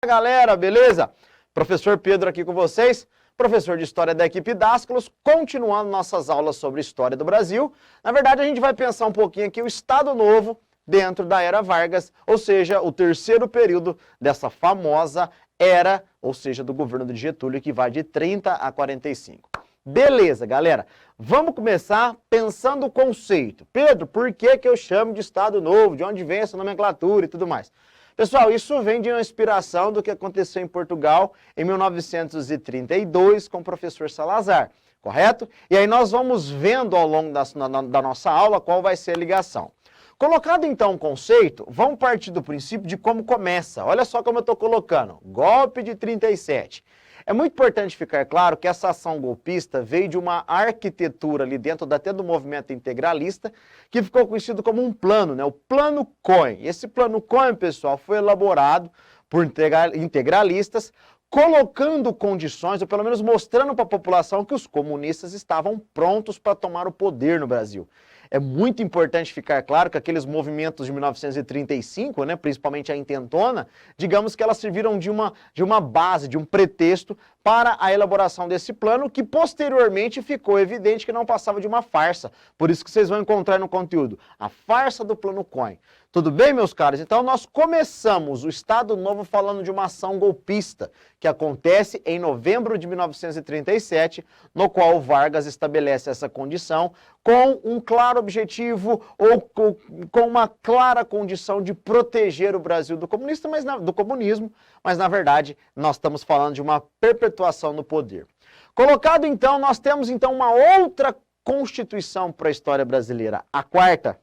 Galera, beleza? Professor Pedro aqui com vocês, professor de História da equipe Dascalos, continuando nossas aulas sobre História do Brasil. Na verdade, a gente vai pensar um pouquinho aqui o Estado Novo dentro da Era Vargas, ou seja, o terceiro período dessa famosa era, ou seja, do governo de Getúlio, que vai de 30 a 45. Beleza, galera, vamos começar pensando o conceito. Pedro, por que eu chamo de Estado Novo? De onde vem essa nomenclatura e tudo mais? Pessoal, isso vem de uma inspiração do que aconteceu em Portugal em 1932 com o professor Salazar, correto? E aí nós vamos vendo ao longo da nossa aula qual vai ser a ligação. Colocado então o conceito, vamos partir do princípio de como começa. Olha só como eu estou colocando, golpe de 37. É muito importante ficar claro que essa ação golpista veio de uma arquitetura ali dentro até do movimento integralista, que ficou conhecido como um plano, né? O Plano Cohen. Esse Plano Cohen, pessoal, foi elaborado por integralistas, colocando condições, ou pelo menos mostrando para a população que os comunistas estavam prontos para tomar o poder no Brasil. É muito importante ficar claro que aqueles movimentos de 1935, né, principalmente a intentona, digamos que elas serviram de uma base, de um pretexto para a elaboração desse plano, que posteriormente ficou evidente que não passava de uma farsa. Por isso que vocês vão encontrar no conteúdo a farsa do Plano Cohen. Tudo bem, meus caros? Então nós começamos o Estado Novo falando de uma ação golpista, que acontece em novembro de 1937, no qual Vargas estabelece essa condição com um claro objetivo ou com uma clara condição de proteger o Brasil do comunismo, mas na verdade nós estamos falando de uma perpetuação no poder. Colocado então, nós temos então uma outra Constituição para a história brasileira, a quarta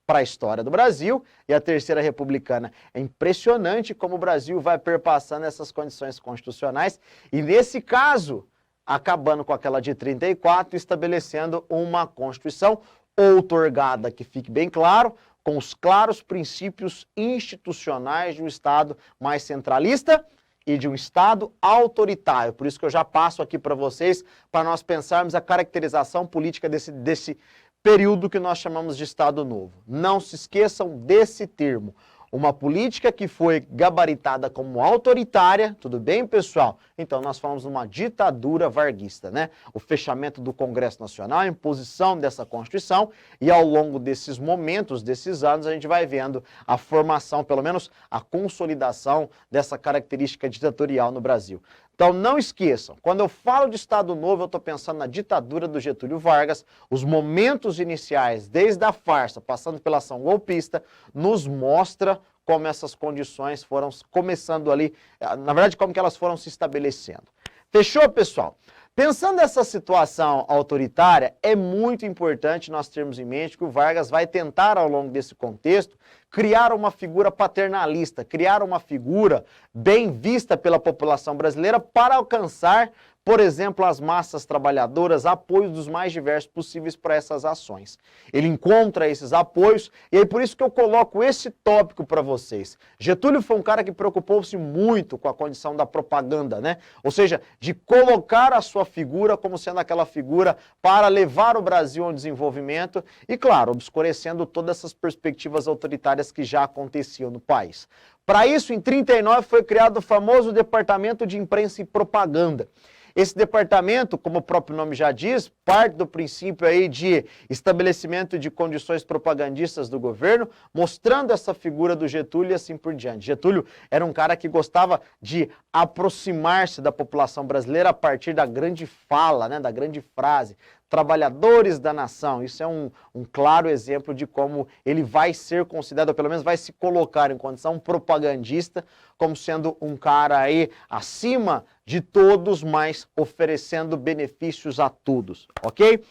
para a história do Brasil e a terceira republicana. É impressionante como o Brasil vai perpassando essas condições constitucionais e nesse caso, acabando com aquela de 34, estabelecendo uma Constituição outorgada, que fique bem claro, com os claros princípios institucionais de um Estado mais centralista e de um Estado autoritário. Por isso que eu já passo aqui para vocês, para nós pensarmos a caracterização política desse período que nós chamamos de Estado Novo. Não se esqueçam desse termo. Uma política que foi gabaritada como autoritária, tudo bem, pessoal? Então, nós falamos de uma ditadura varguista, né? O fechamento do Congresso Nacional, a imposição dessa Constituição, e ao longo desses momentos, desses anos, a gente vai vendo a formação, pelo menos a consolidação dessa característica ditatorial no Brasil. Então, não esqueçam, quando eu falo de Estado Novo, eu estou pensando na ditadura do Getúlio Vargas, os momentos iniciais, desde a farsa, passando pela ação golpista, nos mostra como essas condições foram começando ali, na verdade, como que elas foram se estabelecendo. Fechou, pessoal? Pensando nessa situação autoritária, é muito importante nós termos em mente que o Vargas vai tentar, ao longo desse contexto, criar uma figura paternalista, criar uma figura bem vista pela população brasileira para alcançar, por exemplo, as massas trabalhadoras, apoios dos mais diversos possíveis para essas ações. Ele encontra esses apoios e é por isso que eu coloco esse tópico para vocês. Getúlio foi um cara que preocupou-se muito com a condição da propaganda, né? Ou seja, de colocar a sua figura como sendo aquela figura para levar o Brasil ao desenvolvimento e, claro, obscurecendo todas essas perspectivas autoritárias que já aconteciam no país. Para isso, em 1939, foi criado o famoso Departamento de Imprensa e Propaganda. Esse departamento, como o próprio nome já diz, parte do princípio aí de estabelecimento de condições propagandistas do governo, mostrando essa figura do Getúlio e assim por diante. Getúlio era um cara que gostava de aproximar-se da população brasileira a partir da grande fala, né, da grande frase. Trabalhadores da nação, isso é um claro exemplo de como ele vai ser considerado, ou pelo menos vai se colocar em condição propagandista, como sendo um cara aí acima de todos, mas oferecendo benefícios a todos, ok?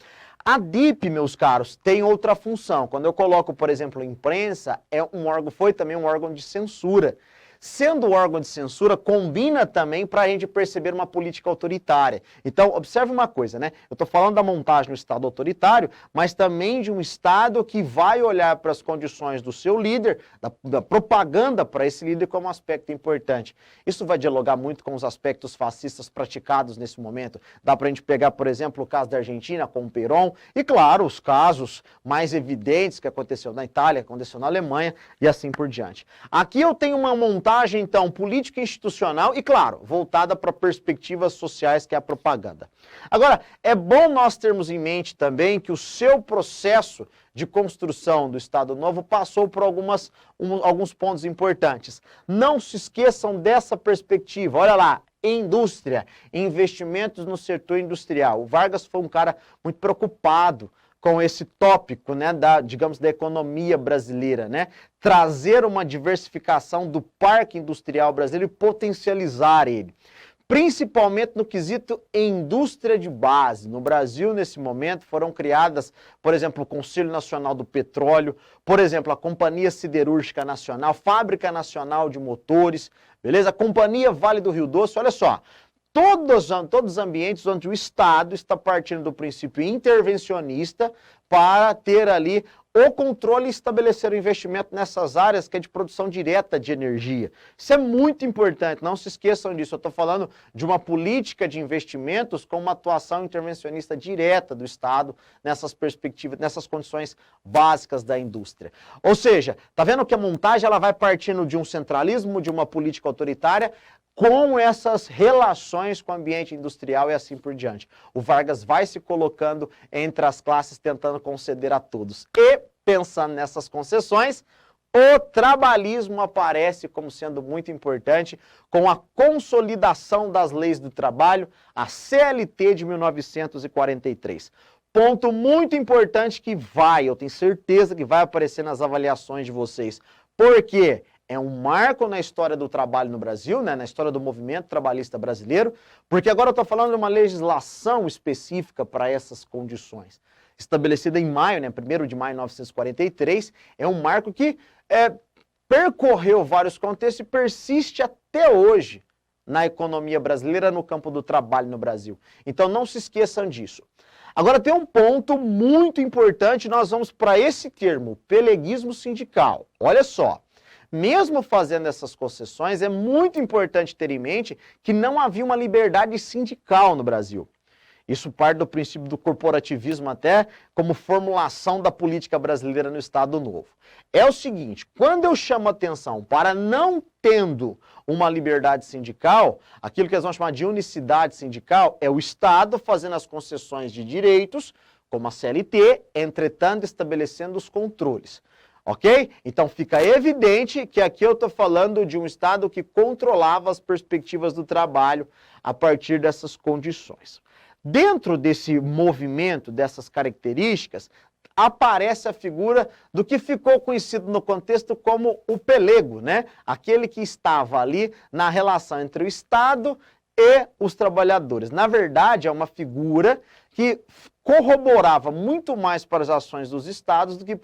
A DIP, meus caros, tem outra função. Quando eu coloco, por exemplo, imprensa, foi também um órgão de censura. Sendo órgão de censura, combina também para a gente perceber uma política autoritária. Então, observe uma coisa, né? Eu estou falando da montagem do Estado autoritário, mas também de um Estado que vai olhar para as condições do seu líder, da propaganda para esse líder como um aspecto importante. Isso vai dialogar muito com os aspectos fascistas praticados nesse momento. Dá para a gente pegar, por exemplo, o caso da Argentina com o Perón, e claro, os casos mais evidentes que aconteceu na Itália, que aconteceu na Alemanha, e assim por diante. Aqui eu tenho uma montagem montagem, então, política institucional e, claro, voltada para perspectivas sociais, que é a propaganda. Agora, é bom nós termos em mente também que o seu processo de construção do Estado Novo passou por alguns pontos importantes. Não se esqueçam dessa perspectiva. Olha lá, indústria, investimentos no setor industrial. O Vargas foi um cara muito preocupado com esse tópico, né, digamos, da economia brasileira, né? Trazer uma diversificação do parque industrial brasileiro e potencializar ele. Principalmente no quesito indústria de base. No Brasil, nesse momento, foram criadas, por exemplo, o Conselho Nacional do Petróleo, por exemplo, a Companhia Siderúrgica Nacional, Fábrica Nacional de Motores, beleza? A Companhia Vale do Rio Doce, olha só. Todos os ambientes onde o Estado está partindo do princípio intervencionista para ter ali o controle e estabelecer o investimento nessas áreas que é de produção direta de energia. Isso é muito importante, não se esqueçam disso. Eu estou falando de uma política de investimentos com uma atuação intervencionista direta do Estado nessas perspectivas, nessas condições básicas da indústria. Ou seja, está vendo que a montagem ela vai partindo de um centralismo, de uma política autoritária, com essas relações com o ambiente industrial e assim por diante. O Vargas vai se colocando entre as classes, tentando conceder a todos. E, pensando nessas concessões, o trabalhismo aparece como sendo muito importante, com a consolidação das leis do trabalho, a CLT de 1943. Ponto muito importante que eu tenho certeza que vai aparecer nas avaliações de vocês. Por quê? É um marco na história do trabalho no Brasil, né, na história do movimento trabalhista brasileiro, porque agora eu estou falando de uma legislação específica para essas condições. Estabelecida em maio, né, 1º de maio de 1943, é um marco que percorreu vários contextos e persiste até hoje na economia brasileira, no campo do trabalho no Brasil. Então não se esqueçam disso. Agora tem um ponto muito importante, nós vamos para esse termo, peleguismo sindical. Olha só. Mesmo fazendo essas concessões, é muito importante ter em mente que não havia uma liberdade sindical no Brasil. Isso parte do princípio do corporativismo até como formulação da política brasileira no Estado Novo. É o seguinte, quando eu chamo atenção para não tendo uma liberdade sindical, aquilo que eles vão chamar de unicidade sindical, é o Estado fazendo as concessões de direitos, como a CLT, entretanto estabelecendo os controles. Ok? Então fica evidente que aqui eu estou falando de um Estado que controlava as perspectivas do trabalho a partir dessas condições. Dentro desse movimento, dessas características, aparece a figura do que ficou conhecido no contexto como o pelego, né? Aquele que estava ali na relação entre o Estado e os trabalhadores. Na verdade, é uma figura que corroborava muito mais para as ações dos estados do que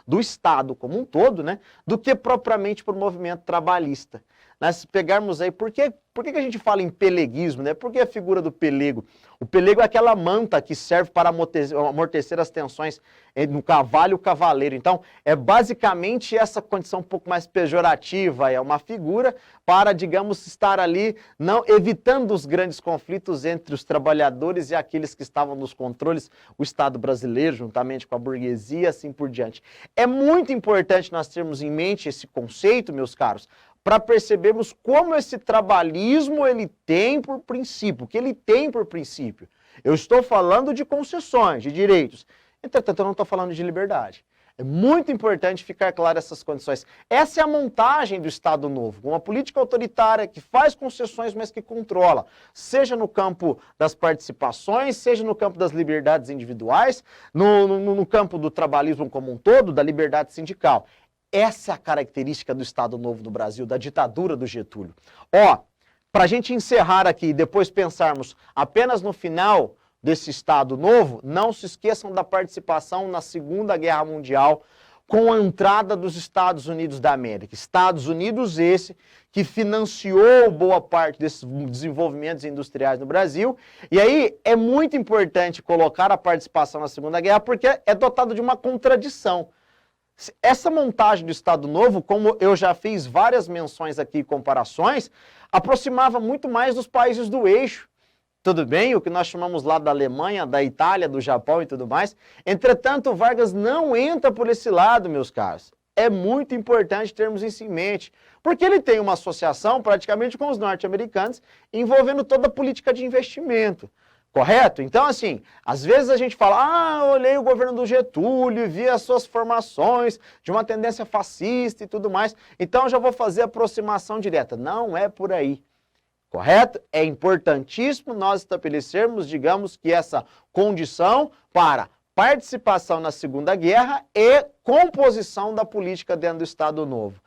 do Estado como um todo, né, do que propriamente para o movimento trabalhista. Nós pegarmos aí, por que a gente fala em peleguismo, né? Por que a figura do pelego? O pelego é aquela manta que serve para amortecer as tensões no cavalo e o cavaleiro. Então, é basicamente essa condição um pouco mais pejorativa, é uma figura para, digamos, estar ali, não evitando os grandes conflitos entre os trabalhadores e aqueles que estavam nos controles, o Estado brasileiro, juntamente com a burguesia e assim por diante. É muito importante nós termos em mente esse conceito, meus caros, para percebermos como esse trabalhismo ele tem por princípio, o que ele tem por princípio. Eu estou falando de concessões, de direitos. Entretanto, eu não estou falando de liberdade. É muito importante ficar claro essas condições. Essa é a montagem do Estado Novo, uma política autoritária que faz concessões, mas que controla, seja no campo das participações, seja no campo das liberdades individuais, no campo do trabalhismo como um todo, da liberdade sindical. Essa é a característica do Estado Novo no Brasil, da ditadura do Getúlio. Ó, para a gente encerrar aqui e depois pensarmos apenas no final desse Estado Novo, não se esqueçam da participação na Segunda Guerra Mundial com a entrada dos Estados Unidos da América. Estados Unidos esse que financiou boa parte desses desenvolvimentos industriais no Brasil. E aí é muito importante colocar a participação na Segunda Guerra porque é dotado de uma contradição. Essa montagem do Estado Novo, como eu já fiz várias menções aqui e comparações, aproximava muito mais dos países do eixo. Tudo bem, o que nós chamamos lá da Alemanha, da Itália, do Japão e tudo mais. Entretanto, Vargas não entra por esse lado, meus caros. é muito importante termos isso em mente, porque ele tem uma associação praticamente com os norte-americanos envolvendo toda a política de investimento. Correto? Então, assim, às vezes a gente fala, eu olhei o governo do Getúlio e vi as suas formações de uma tendência fascista e tudo mais, então já vou fazer aproximação direta. Não é por aí. Correto? É importantíssimo nós estabelecermos, digamos que essa condição para participação na Segunda Guerra e composição da política dentro do Estado Novo.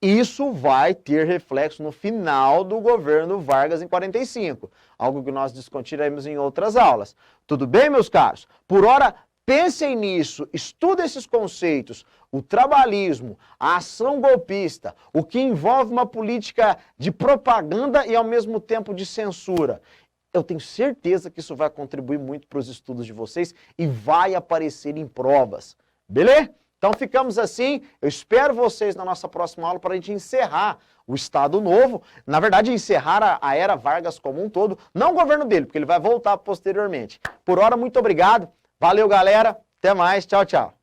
Isso vai ter reflexo no final do governo Vargas em 45, algo que nós discutiremos em outras aulas. Tudo bem, meus caros? Por hora, pensem nisso, estudem esses conceitos, o trabalhismo, a ação golpista, o que envolve uma política de propaganda e ao mesmo tempo de censura. Eu tenho certeza que isso vai contribuir muito para os estudos de vocês e vai aparecer em provas. Beleza? Então ficamos assim, eu espero vocês na nossa próxima aula para a gente encerrar o Estado Novo, na verdade encerrar a era Vargas como um todo, não o governo dele, porque ele vai voltar posteriormente. Por hora, muito obrigado, valeu galera, até mais, tchau, tchau.